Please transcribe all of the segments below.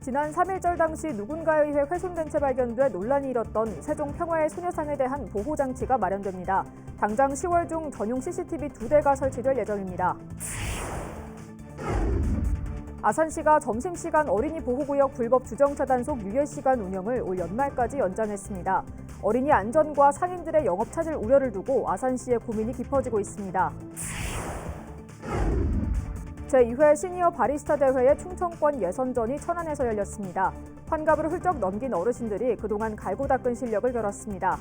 지난 3.1절 당시 누군가에 의해 훼손된 채 발견돼 논란이 일었던 세종 평화의 소녀상에 대한 보호장치가 마련됩니다. 당장 10월 중 전용 CCTV 2대가 설치될 예정입니다. 아산시가 점심시간 어린이 보호구역 불법 주정차 단속 유예시간 운영을 올 연말까지 연장했습니다. 어린이 안전과 상인들의 영업 차질 우려를 두고 아산시의 고민이 깊어지고 있습니다. 제2회 시니어 바리스타 대회의 충청권 예선전이 천안에서 열렸습니다. 환갑을 훌쩍 넘긴 어르신들이 그동안 갈고 닦은 실력을 겨뤘습니다.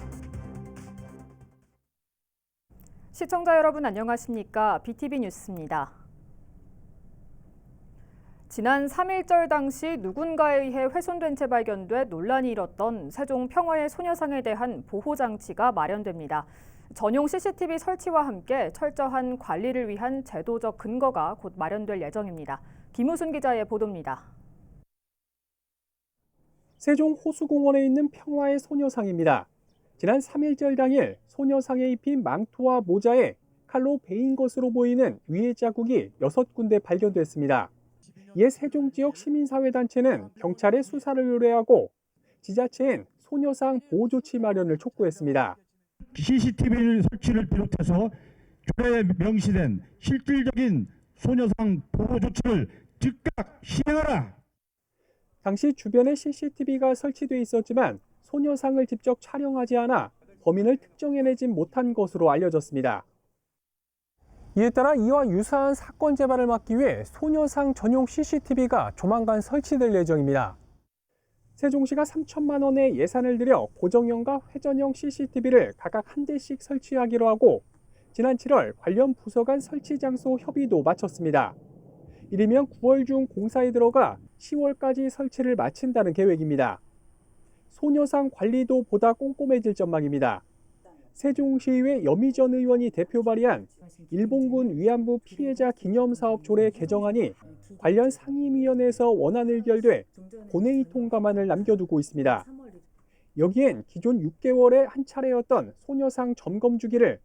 시청자 여러분 안녕하십니까? BTV 뉴스입니다. 지난 3.1절 당시 누군가에 의해 훼손된 채 발견돼 논란이 일었던 세종 평화의 소녀상에 대한 보호장치가 마련됩니다. 전용 CCTV 설치와 함께 철저한 관리를 위한 제도적 근거가 곧 마련될 예정입니다. 김우순 기자의 보도입니다. 세종 호수공원에 있는 평화의 소녀상입니다. 지난 3.1절 당일 소녀상에 입힌 망토와 모자에 칼로 베인 것으로 보이는 위해 자국이 6군데 발견됐습니다. 이에 세종 지역 시민사회단체는 경찰에 수사를 의뢰하고 지자체엔 소녀상 보호 조치 마련을 촉구했습니다. CCTV 설치를 비롯해서 조례에 명시된 실질적인 소녀상 보호 조치를 즉각 시행하라. 당시 주변에 CCTV가 설치돼 있었지만 소녀상을 직접 촬영하지 않아 범인을 특정해내진 못한 것으로 알려졌습니다. 이에 따라 이와 유사한 사건 재발을 막기 위해 소녀상 전용 CCTV가 조만간 설치될 예정입니다. 세종시가 3천만 원의 예산을 들여 고정형과 회전형 CCTV를 각각 한 대씩 설치하기로 하고 지난 7월 관련 부서 간 설치 장소 협의도 마쳤습니다. 이르면 9월 중 공사에 들어가 10월까지 설치를 마친다는 계획입니다. 소녀상 관리도 보다 꼼꼼해질 전망입니다. 세종시의회 여미전 의원이 대표 발의한 일본군 위안부 피해자 기념사업 조례 개정안이 관련 상임위원회에서 원안 의결돼 본회의 통과만을 남겨두고 있습니다. 여기엔 기존 6개월에 한 차례였던 소녀상 점검 주기를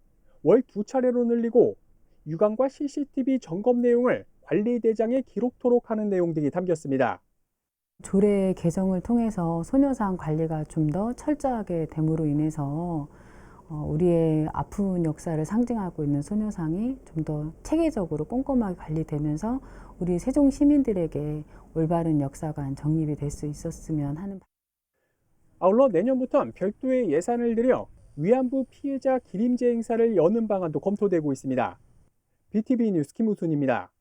월 2차례로 늘리고 유감과 CCTV 점검 내용을 관리대장에 기록토록 하는 내용들이 담겼습니다. 조례 개정을 통해서 소녀상 관리가 좀 더 철저하게 됨으로 인해서 우리의 아픈 역사를 상징하고 있는 소녀상이 좀 더 체계적으로 꼼꼼하게 관리되면서 우리 세종 시민들에게 올바른 역사관 정립이 될 수 있었으면 하는. 아울러 내년부터는 별도의 예산을 들여 위안부 피해자 기림제 행사를 여는 방안도 검토되고 있습니다. BTV 뉴스 김우순입니다.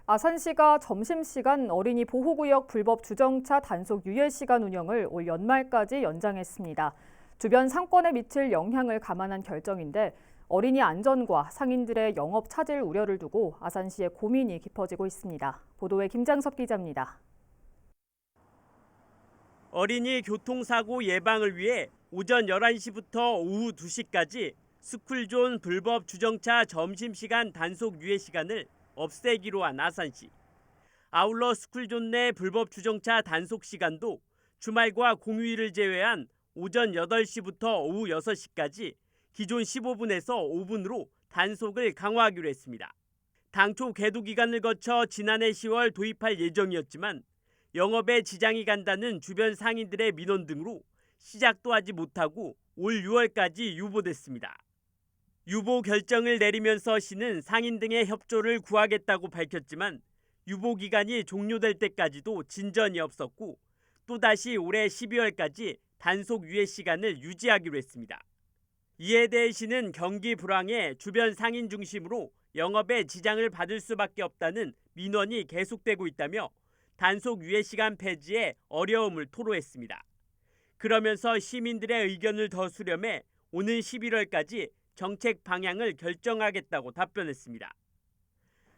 아산시가 점심시간 어린이 보호구역 불법 주정차 단속 유예시간 운영을 올 연말까지 연장했습니다. 주변 상권에 미칠 영향을 감안한 결정인데 어린이 안전과 상인들의 영업 차질 우려를 두고 아산시의 고민이 깊어지고 있습니다. 보도에 김장섭 기자입니다. 어린이 교통사고 예방을 위해 오전 11시부터 오후 2시까지 스쿨존 불법 주정차 점심시간 단속 유예 시간을 없애기로 한 아산시. 아울러 스쿨존 내 불법 주정차 단속 시간도 주말과 공휴일을 제외한 오전 8시부터 오후 6시까지 기존 15분에서 5분으로 단속을 강화하기로 했습니다. 당초 계도 기간을 거쳐 지난해 10월 도입할 예정이었지만 영업에 지장이 간다는 주변 상인들의 민원 등으로 시작도 하지 못하고 올 6월까지 유보됐습니다. 유보 결정을 내리면서 시는 상인 등의 협조를 구하겠다고 밝혔지만 유보 기간이 종료될 때까지도 진전이 없었고 또다시 올해 12월까지 단속 유예 시간을 유지하기로 했습니다. 이에 대해 시는 경기 불황에 주변 상인 중심으로 영업에 지장을 받을 수밖에 없다는 민원이 계속되고 있다며 단속 유예 시간 폐지에 어려움을 토로했습니다. 그러면서 시민들의 의견을 더 수렴해 오는 11월까지 정책 방향을 결정하겠다고 답변했습니다.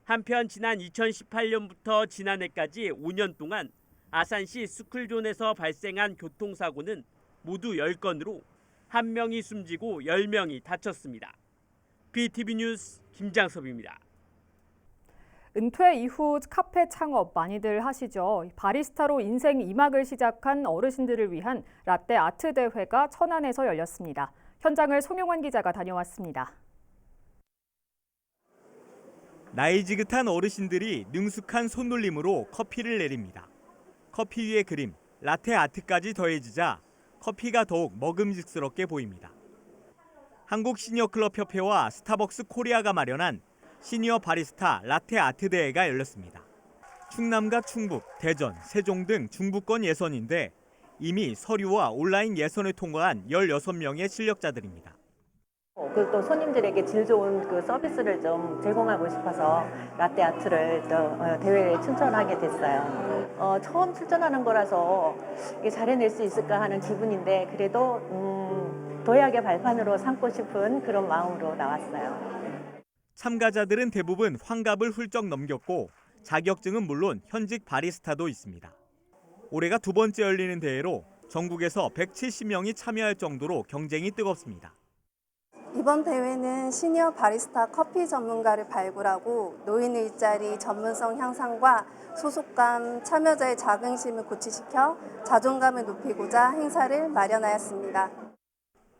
한편 지난 2018년부터 지난해까지 5년 동안 아산시 스쿨존에서 발생한 교통사고는 모두 10건으로 1명이 숨지고 10명이 다쳤습니다. BTV 뉴스 김장섭입니다. 은퇴 이후 카페 창업 많이들 하시죠. 바리스타로 인생 2막을 시작한 어르신들을 위한 라떼 아트 대회가 천안에서 열렸습니다. 현장을 송용환 기자가 다녀왔습니다. 나이 지긋한 어르신들이 능숙한 손놀림으로 커피를 내립니다. 커피 위에 그림, 라테 아트까지 더해지자 커피가 더욱 먹음직스럽게 보입니다. 한국 시니어클럽협회와 스타벅스 코리아가 마련한 시니어 바리스타 라테 아트 대회가 열렸습니다. 충남과 충북, 대전, 세종 등 중부권 예선인데 이미 서류와 온라인 예선을 통과한 16명의 실력자들입니다. 또 손님들에게 질 좋은 그 서비스를 좀 제공하고 싶어서 라떼 아트를 또 대회에 출전하게 됐어요. 처음 출전하는 거라서 이게 잘 해낼 수 있을까 하는 기분인데 그래도 도약의 발판으로 삼고 싶은 그런 마음으로 나왔어요. 참가자들은 대부분 환갑을 훌쩍 넘겼고 자격증은 물론 현직 바리스타도 있습니다. 올해가 두 번째 열리는 대회로 전국에서 170명이 참여할 정도로 경쟁이 뜨겁습니다. 이번 대회는 시니어 바리스타 커피 전문가를 발굴하고 노인 일자리 전문성 향상과 소속감, 참여자의 자긍심을 고취시켜 자존감을 높이고자 행사를 마련하였습니다.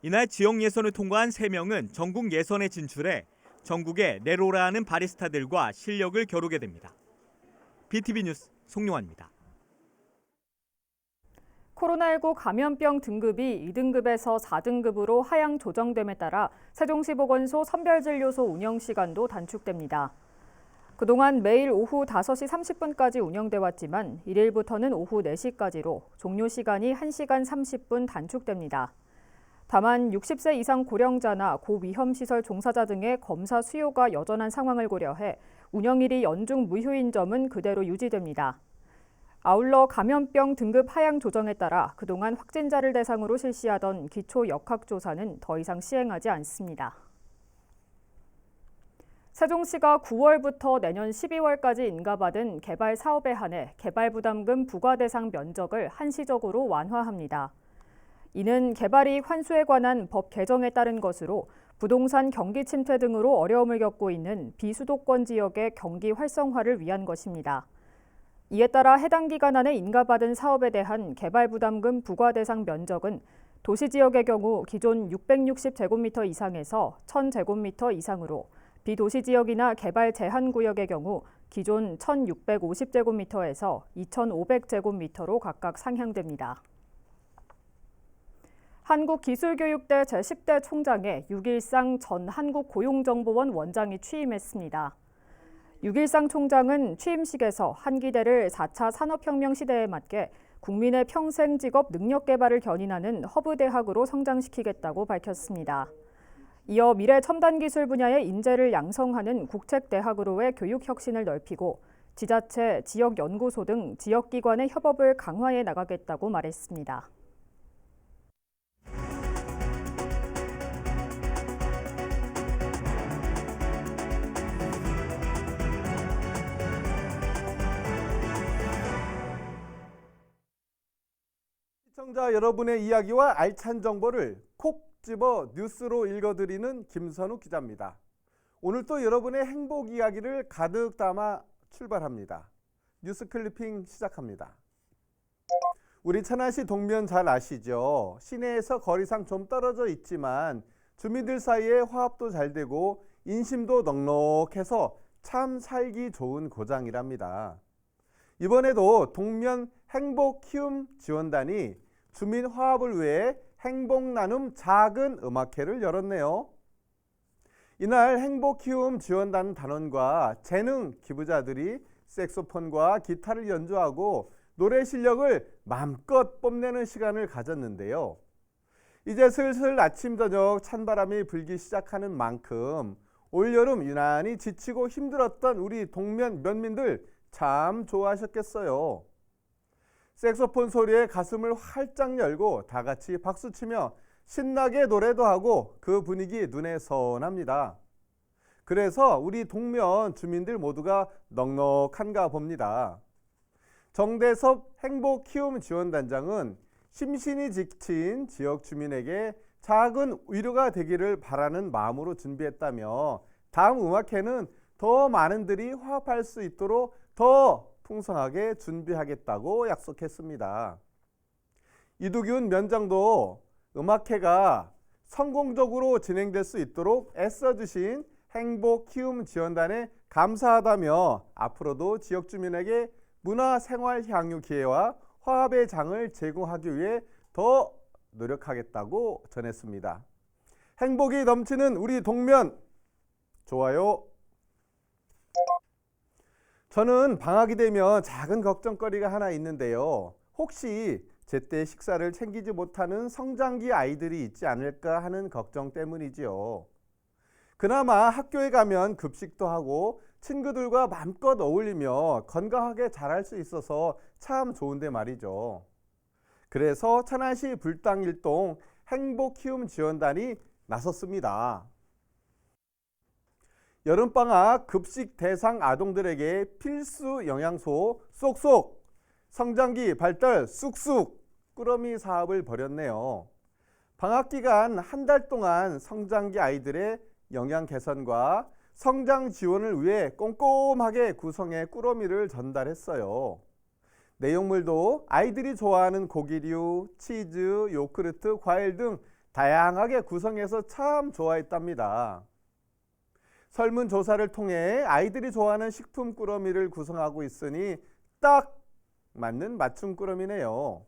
이날 지역 예선을 통과한 3명은 전국 예선에 진출해 전국의 내로라하는 바리스타들과 실력을 겨루게 됩니다. BTV 뉴스 송용환입니다. 코로나19 감염병 등급이 2등급에서 4등급으로 하향 조정됨에 따라 세종시 보건소 선별진료소 운영 시간도 단축됩니다. 그동안 매일 오후 5시 30분까지 운영돼 왔지만 1일부터는 오후 4시까지로 종료 시간이 1시간 30분 단축됩니다. 다만 60세 이상 고령자나 고위험시설 종사자 등의 검사 수요가 여전한 상황을 고려해 운영일이 연중 무휴인 점은 그대로 유지됩니다. 아울러 감염병 등급 하향 조정에 따라 그동안 확진자를 대상으로 실시하던 기초 역학조사는 더 이상 시행하지 않습니다. 세종시가 9월부터 내년 12월까지 인가받은 개발 사업에 한해 개발부담금 부과 대상 면적을 한시적으로 완화합니다. 이는 개발이익 환수에 관한 법 개정에 따른 것으로 부동산 경기 침체 등으로 어려움을 겪고 있는 비수도권 지역의 경기 활성화를 위한 것입니다. 이에 따라 해당 기간 안에 인가받은 사업에 대한 개발부담금 부과 대상 면적은 도시지역의 경우 기존 660제곱미터 이상에서 1000제곱미터 이상으로 비도시지역이나 개발 제한구역의 경우 기존 1650제곱미터에서 2500제곱미터로 각각 상향됩니다. 한국기술교육대 제10대 총장에 6.13 전 한국고용정보원 원장이 취임했습니다. 6.13 총장은 취임식에서 한기대를 4차 산업혁명 시대에 맞게 국민의 평생 직업 능력 개발을 견인하는 허브대학으로 성장시키겠다고 밝혔습니다. 이어 미래 첨단 기술 분야의 인재를 양성하는 국책대학으로의 교육 혁신을 넓히고 지자체, 지역연구소 등 지역기관의 협업을 강화해 나가겠다고 말했습니다. 시청자 여러분의 이야기와 알찬 정보를 콕 집어 뉴스로 읽어드리는 김선욱 기자입니다. 오늘 또 여러분의 행복 이야기를 가득 담아 출발합니다. 뉴스 클리핑 시작합니다. 우리 천안시 동면 잘 아시죠? 시내에서 거리상 좀 떨어져 있지만 주민들 사이에 화합도 잘 되고 인심도 넉넉해서 참 살기 좋은 고장이랍니다. 이번에도 동면 행복키움 지원단이 주민 화합을 위해 행복나눔 작은 음악회를 열었네요. 이날 행복키움 지원단 단원과 재능 기부자들이 색소폰과 기타를 연주하고 노래 실력을 마음껏 뽐내는 시간을 가졌는데요. 이제 슬슬 아침 저녁 찬바람이 불기 시작하는 만큼 올여름 유난히 지치고 힘들었던 우리 동면 면민들 참 좋아하셨겠어요. 색소폰 소리에 가슴을 활짝 열고 다 같이 박수치며 신나게 노래도 하고 그 분위기 눈에 선합니다. 그래서 우리 동면 주민들 모두가 넉넉한가 봅니다. 정대섭 행복키움 지원단장은 심신이 지친 지역 주민에게 작은 위로가 되기를 바라는 마음으로 준비했다며 다음 음악회는 더 많은들이 화합할 수 있도록 더 풍성하게 준비하겠다고 약속했습니다. 이두균 면장도 음악회가 성공적으로 진행될 수 있도록 애써주신 행복키움 지원단의 감사하다며 앞으로도 지역 주민에게 문화생활 향유 기회와 화합의 장을 제공하기 위해 더 노력하겠다고 전했습니다. 행복이 넘치는 우리 동면 좋아요. 저는 방학이 되면 작은 걱정거리가 하나 있는데요. 혹시 제때 식사를 챙기지 못하는 성장기 아이들이 있지 않을까 하는 걱정 때문이지요. 그나마 학교에 가면 급식도 하고 친구들과 마음껏 어울리며 건강하게 자랄 수 있어서 참 좋은데 말이죠. 그래서 천안시 불당일동 행복키움지원단이 나섰습니다. 여름방학 급식 대상 아동들에게 필수 영양소 쏙쏙, 성장기 발달 쑥쑥 꾸러미 사업을 벌였네요. 방학 기간 한 달 동안 성장기 아이들의 영양 개선과 성장 지원을 위해 꼼꼼하게 구성해 꾸러미를 전달했어요. 내용물도 아이들이 좋아하는 고기류, 치즈, 요크르트, 과일 등 다양하게 구성해서 참 좋아했답니다. 설문조사를 통해 아이들이 좋아하는 식품 꾸러미를 구성하고 있으니 딱 맞는 맞춤 꾸러미네요.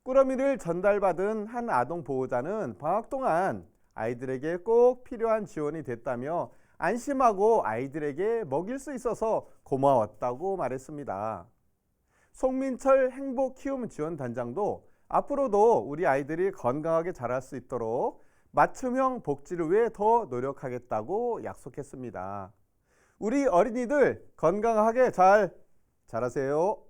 꾸러미를 전달받은 한 아동 보호자는 방학 동안 아이들에게 꼭 필요한 지원이 됐다며 안심하고 아이들에게 먹일 수 있어서 고마웠다고 말했습니다. 송민철 행복키움지원단장도 앞으로도 우리 아이들이 건강하게 자랄 수 있도록 맞춤형 복지를 위해 더 노력하겠다고 약속했습니다. 우리 어린이들 건강하게 잘 자라세요.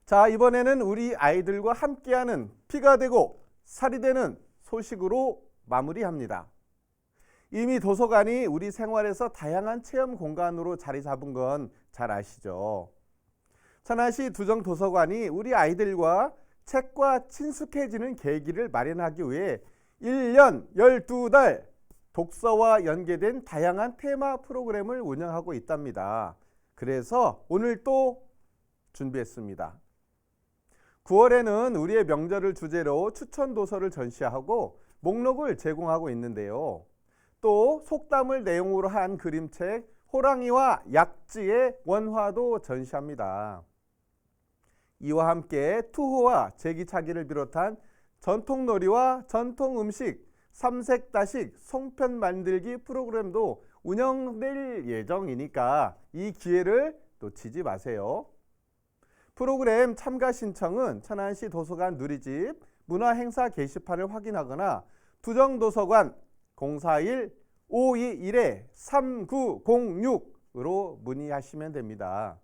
자, 이번에는 우리 아이들과 함께하는 피가 되고 살이 되는 소식으로 마무리합니다. 이미 도서관이 우리 생활에서 다양한 체험 공간으로 자리 잡은 건 잘 아시죠? 천안시 두정도서관이 우리 아이들과 책과 친숙해지는 계기를 마련하기 위해 1년 12달 독서와 연계된 다양한 테마 프로그램을 운영하고 있답니다. 그래서 오늘 또 준비했습니다. 9월에는 우리의 명절을 주제로 추천 도서를 전시하고 목록을 제공하고 있는데요. 또 속담을 내용으로 한 그림책 호랑이와 약지의 원화도 전시합니다. 이와 함께 투호와 제기차기를 비롯한 전통놀이와 전통음식, 삼색다식, 송편 만들기 프로그램도 운영될 예정이니까 이 기회를 놓치지 마세요. 프로그램 참가 신청은 천안시 도서관 누리집 문화행사 게시판을 확인하거나 두정도서관 041-521-3906으로 문의하시면 됩니다.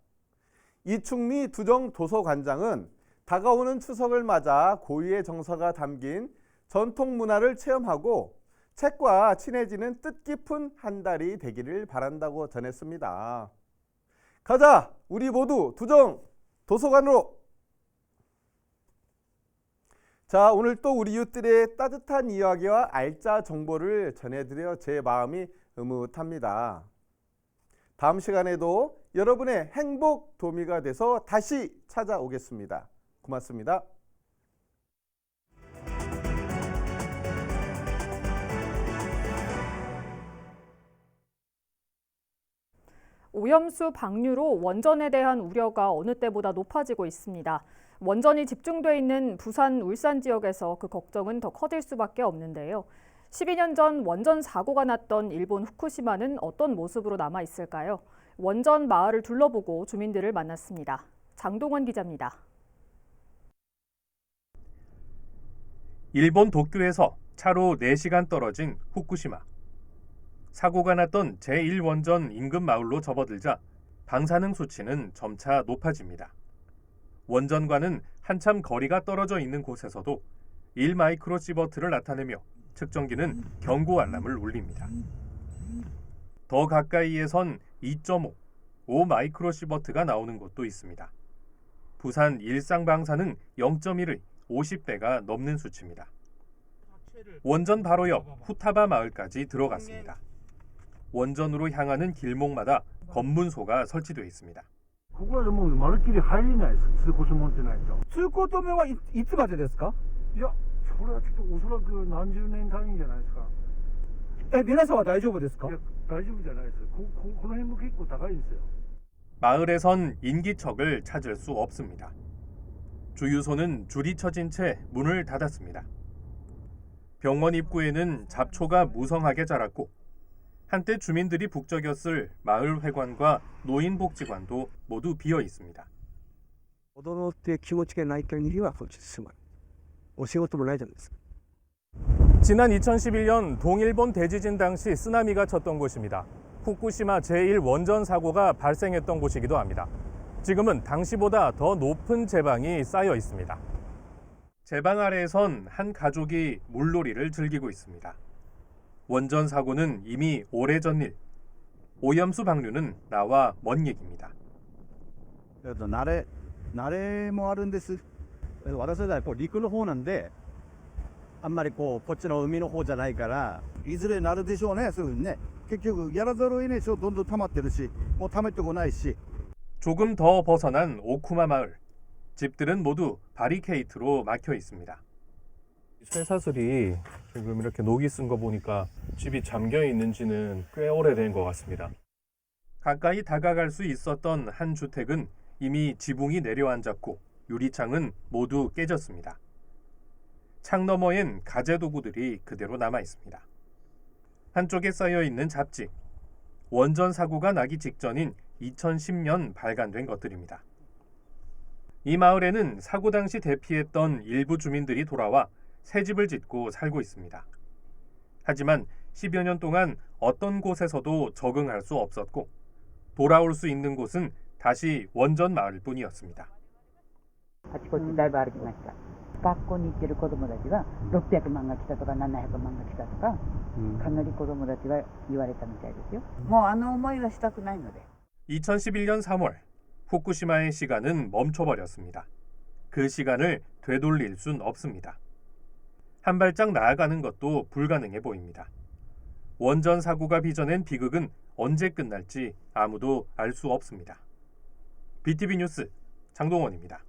이충미 두정도서관장은 다가오는 추석을 맞아 고유의 정서가 담긴 전통 문화를 체험하고 책과 친해지는 뜻깊은 한 달이 되기를 바란다고 전했습니다. 가자! 우리 모두 두정 도서관으로! 자, 오늘 또 우리 이웃들의 따뜻한 이야기와 알짜 정보를 전해드려 제 마음이 흐뭇합니다. 다음 시간에도 여러분의 행복 도미가 돼서 다시 찾아오겠습니다. 고맙습니다. 오염수 방류로 원전에 대한 우려가 어느 때보다 높아지고 있습니다. 원전이 집중돼 있는 부산, 울산 지역에서 그 걱정은 더 커질 수밖에 없는데요. 12년 전 원전 사고가 났던 일본 후쿠시마는 어떤 모습으로 남아 있을까요? 원전 마을을 둘러보고 주민들을 만났습니다. 장동원 기자입니다. 일본 도쿄에서 차로 4시간 떨어진 후쿠시마. 사고가 났던 제1원전 인근 마을로 접어들자 방사능 수치는 점차 높아집니다. 원전과는 한참 거리가 떨어져 있는 곳에서도 1마이크로시버트를 나타내며 측정기는 경고 알람을 울립니다. 더 가까이에선 2.5, 5마이크로시버트가 나오는 곳도 있습니다. 부산 일상방사능 0.1의 50배가 넘는 수치입니다. 원전 바로 옆 후타바 마을까지 들어갔습니다. 원전으로 향하는 길목마다 검문소가 설치되어 있습니다. ここはもうまるっきり入れないです。通行証持ってないと。通行止めはいつまでですか？いや、それはちょっとおそらく何十年単位じゃないですか。皆さんは大丈夫ですか？いや、大丈夫じゃないです。この辺も結構高いんですよ。 마을에선 인기척을 찾을 수 없습니다. 주유소는 줄이 쳐진 채 문을 닫았습니다. 병원 입구에는 잡초가 무성하게 자랐고 한때 주민들이 북적였을 마을 회관과 노인복지관도 모두 비어 있습니다. 踊ろうっていう気持ちがない限りはこっちに住まない。お仕事もないじゃないですか。 지난 2011년 동일본 대지진 당시 쓰나미가 쳤던 곳입니다. 후쿠시마 제1원전 사고가 발생했던 곳이기도 합니다. 지금은 당시보다 더 높은 제방이 쌓여 있습니다. 제방 아래에선 한 가족이 물놀이를 즐기고 있습니다. 원전 사고는 이미 오래전 일. 오염수 방류는 나와 먼 얘기입니다. 慣れもあるんです。私はこう陸の方なんで、あんまりこっちの海の方じゃないから、いずれなるでしょうね、すぐにね。結局やらざるを得ないでしょ、どんどん溜まってるし、もう溜めてこないし。 조금 더 벗어난 오쿠마 마을. 집들은 모두 바리케이트로 막혀 있습니다. 쇠사슬이 지금 이렇게 녹이 쓴 거 보니까 집이 잠겨 있는지는 꽤 오래된 것 같습니다. 가까이 다가갈 수 있었던 한 주택은 이미 지붕이 내려앉았고 유리창은 모두 깨졌습니다. 창 너머엔 가재 도구들이 그대로 남아 있습니다. 한쪽에 쌓여 있는 잡지. 원전 사고가 나기 직전인 2010년 발간된 것들입니다. 이 마을에는 사고 당시 대피했던 일부 주민들이 돌아와 새 집을 짓고 살고 있습니다. 하지만 10여 년 동안 어떤 곳에서도 적응할 수 없었고 돌아올 수 있는 곳은 다시 원전 마을뿐이었습니다. あちこちだいぶ歩きました。学校に行ってる子どもたちが600万が来たとか700万が来たとか、かなり子どもたちは言われたみたいですよ。もうあの思いはしたくないので。 2011년 3월 후쿠시마의 시간은 멈춰버렸습니다. 그 시간을 되돌릴 순 없습니다. 한 발짝 나아가는 것도 불가능해 보입니다. 원전 사고가 빚어낸 비극은 언제 끝날지 아무도 알 수 없습니다. BTV 뉴스 장동원입니다.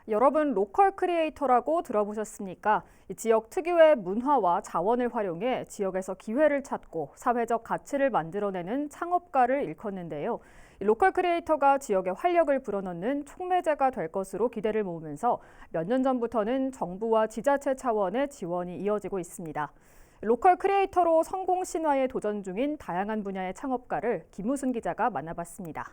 여러분 로컬 크리에이터라고 들어보셨습니까? 이 지역 특유의 문화와 자원을 활용해 지역에서 기회를 찾고 사회적 가치를 만들어내는 창업가를 일컫는데요. 이 로컬 크리에이터가 지역에 활력을 불어넣는 촉매제가 될 것으로 기대를 모으면서 몇 년 전부터는 정부와 지자체 차원의 지원이 이어지고 있습니다. 로컬 크리에이터로 성공 신화에 도전 중인 다양한 분야의 창업가를 김우순 기자가 만나봤습니다.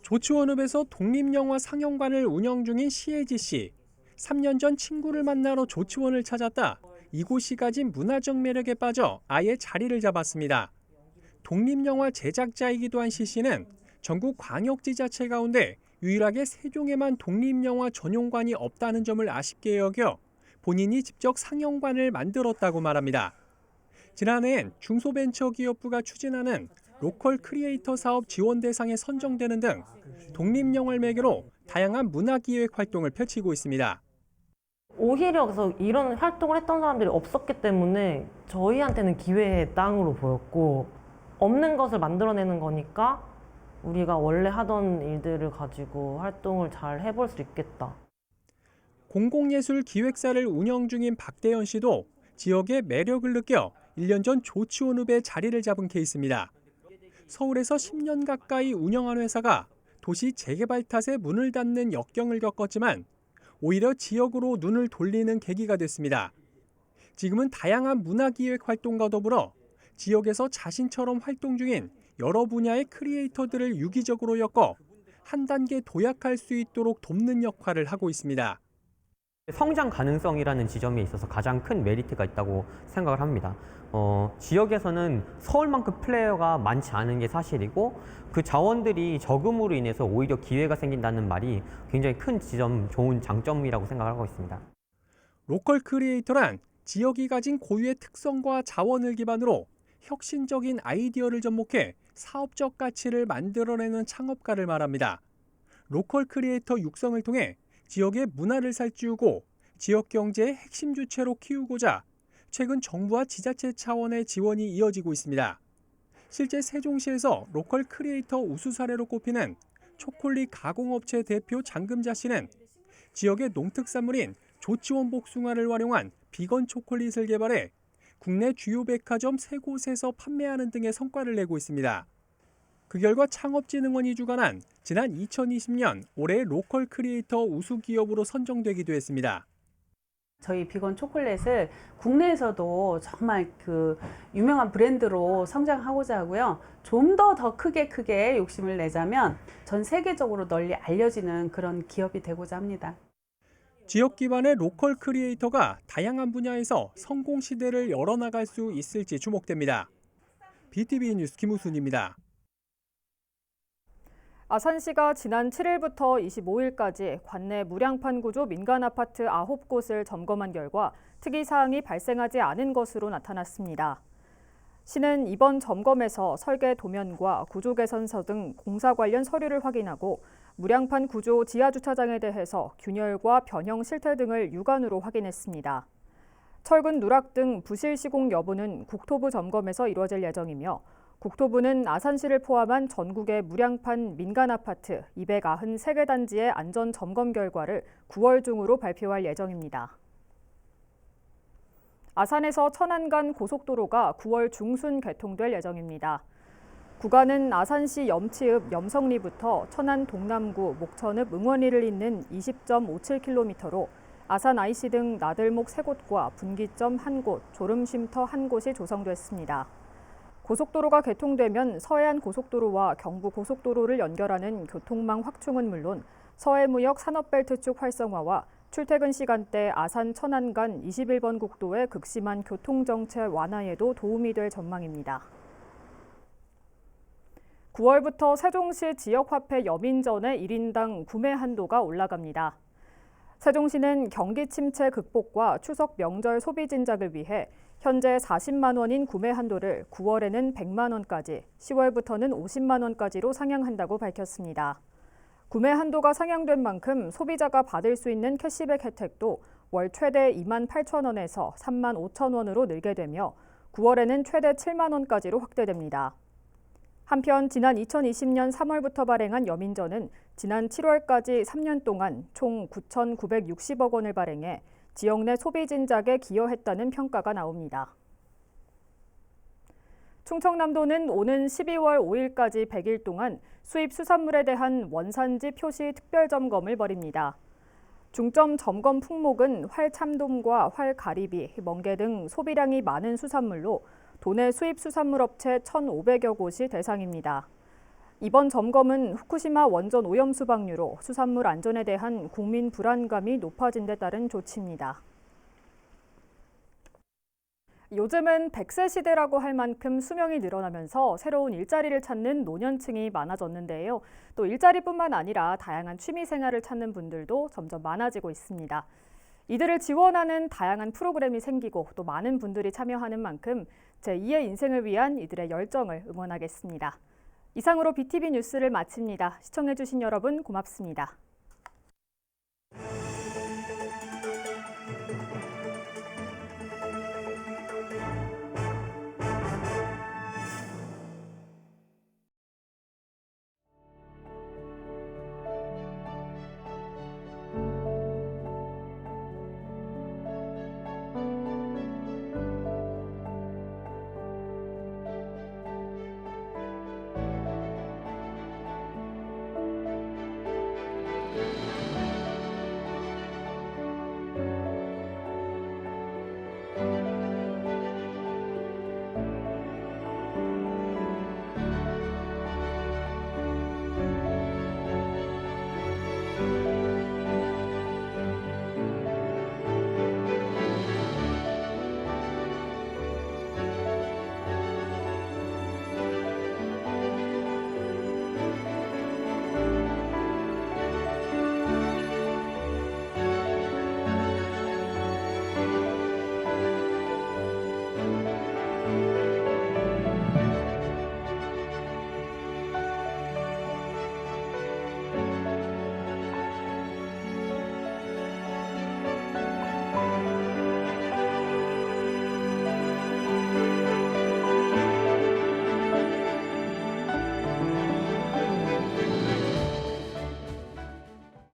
조치원읍에서 독립영화 상영관을 운영 중인 시혜지 씨. 3년 전 친구를 만나러 조치원을 찾았다. 이곳이 가진 문화적 매력에 빠져 아예 자리를 잡았습니다. 독립영화 제작자이기도 한 시 씨는 전국 광역지자체 가운데 유일하게 세종에만 독립영화 전용관이 없다는 점을 아쉽게 여겨 본인이 직접 상영관을 만들었다고 말합니다. 지난해엔 중소벤처기업부가 추진하는 로컬 크리에이터 사업 지원 대상에 선정되는 등 독립영화를 매개로 다양한 문화기획 활동을 펼치고 있습니다. 오히려 그래서 이런 활동을 했던 사람들이 없었기 때문에 저희한테는 기회의 땅으로 보였고 없는 것을 만들어내는 거니까 우리가 원래 하던 일들을 가지고 활동을 잘 해볼 수 있겠다. 공공예술 기획사를 운영 중인 박대현 씨도 지역의 매력을 느껴 1년 전 조치원읍에 자리를 잡은 케이스입니다. 서울에서 10년 가까이 운영한 회사가 도시 재개발 탓에 문을 닫는 역경을 겪었지만 오히려 지역으로 눈을 돌리는 계기가 됐습니다. 지금은 다양한 문화기획 활동과 더불어 지역에서 자신처럼 활동 중인 여러 분야의 크리에이터들을 유기적으로 엮어 한 단계 도약할 수 있도록 돕는 역할을 하고 있습니다. 성장 가능성이라는 지점에 있어서 가장 큰 메리트가 있다고 생각을 합니다. 지역에서는 서울만큼 플레이어가 많지 않은 게 사실이고 그 자원들이 적음으로 인해서 오히려 기회가 생긴다는 말이 굉장히 큰 지점, 좋은 장점이라고 생각하고 있습니다. 로컬 크리에이터란 지역이 가진 고유의 특성과 자원을 기반으로 혁신적인 아이디어를 접목해 사업적 가치를 만들어내는 창업가를 말합니다. 로컬 크리에이터 육성을 통해 지역의 문화를 살찌우고 지역 경제의 핵심 주체로 키우고자 최근 정부와 지자체 차원의 지원이 이어지고 있습니다. 실제 세종시에서 로컬 크리에이터 우수 사례로 꼽히는 초콜릿 가공업체 대표 장금자 씨는 지역의 농특산물인 조치원 복숭아를 활용한 비건 초콜릿을 개발해 국내 주요 백화점 3곳에서 판매하는 등의 성과를 내고 있습니다. 그 결과 창업진흥원이 주관한 지난 2020년 올해의 로컬 크리에이터 우수 기업으로 선정되기도 했습니다. 저희 비건 초콜릿을 국내에서도 정말 그 유명한 브랜드로 성장하고자 하고요. 좀 더 크게 욕심을 내자면 전 세계적으로 널리 알려지는 그런 기업이 되고자 합니다. 지역 기반의 로컬 크리에이터가 다양한 분야에서 성공 시대를 열어나갈 수 있을지 주목됩니다. BTV 뉴스 김우순입니다. 아산시가 지난 7일부터 25일까지 관내 무량판 구조 민간 아파트 9곳을 점검한 결과 특이사항이 발생하지 않은 것으로 나타났습니다. 시는 이번 점검에서 설계 도면과 구조 개선서 등 공사 관련 서류를 확인하고 무량판 구조 지하주차장에 대해서 균열과 변형 실태 등을 육안으로 확인했습니다. 철근 누락 등 부실 시공 여부는 국토부 점검에서 이루어질 예정이며 국토부는 아산시를 포함한 전국의 무량판 민간 아파트 293개 단지의 안전 점검 결과를 9월 중으로 발표할 예정입니다. 아산에서 천안 간 고속도로가 9월 중순 개통될 예정입니다. 구간은 아산시 염치읍 염성리부터 천안 동남구 목천읍 응원리를 잇는 20.57km로 아산 IC 등 나들목 3곳과 분기점 1곳, 졸음쉼터 1곳이 조성됐습니다. 고속도로가 개통되면 서해안 고속도로와 경부 고속도로를 연결하는 교통망 확충은 물론 서해무역 산업벨트 쪽 활성화와 출퇴근 시간대 아산 천안 간 21번 국도의 극심한 교통정체 완화에도 도움이 될 전망입니다. 9월부터 세종시 지역화폐 여민전의 1인당 구매 한도가 올라갑니다. 세종시는 경기 침체 극복과 추석 명절 소비 진작을 위해 현재 40만 원인 구매 한도를 9월에는 100만 원까지, 10월부터는 50만 원까지로 상향한다고 밝혔습니다. 구매 한도가 상향된 만큼 소비자가 받을 수 있는 캐시백 혜택도 월 최대 2만 8천 원에서 3만 5천 원으로 늘게 되며 9월에는 최대 7만 원까지로 확대됩니다. 한편 지난 2020년 3월부터 발행한 여민전은 지난 7월까지 3년 동안 총 9,960억 원을 발행해 지역 내 소비 진작에 기여했다는 평가가 나옵니다. 충청남도는 오는 12월 5일까지 100일 동안 수입 수산물에 대한 원산지 표시 특별점검을 벌입니다. 중점 점검 품목은 활참돔과 활가리비, 멍게 등 소비량이 많은 수산물로 도내 수입 수산물 업체 1,500여 곳이 대상입니다. 이번 점검은 후쿠시마 원전 오염 수방류로 수산물 안전에 대한 국민 불안감이 높아진 데 따른 조치입니다. 요즘은 100세 시대라고 할 만큼 수명이 늘어나면서 새로운 일자리를 찾는 노년층이 많아졌는데요. 또 일자리뿐만 아니라 다양한 취미 생활을 찾는 분들도 점점 많아지고 있습니다. 이들을 지원하는 다양한 프로그램이 생기고 또 많은 분들이 참여하는 만큼 제2의 인생을 위한 이들의 열정을 응원하겠습니다. 이상으로 BTV 뉴스를 마칩니다. 시청해주신 여러분 고맙습니다.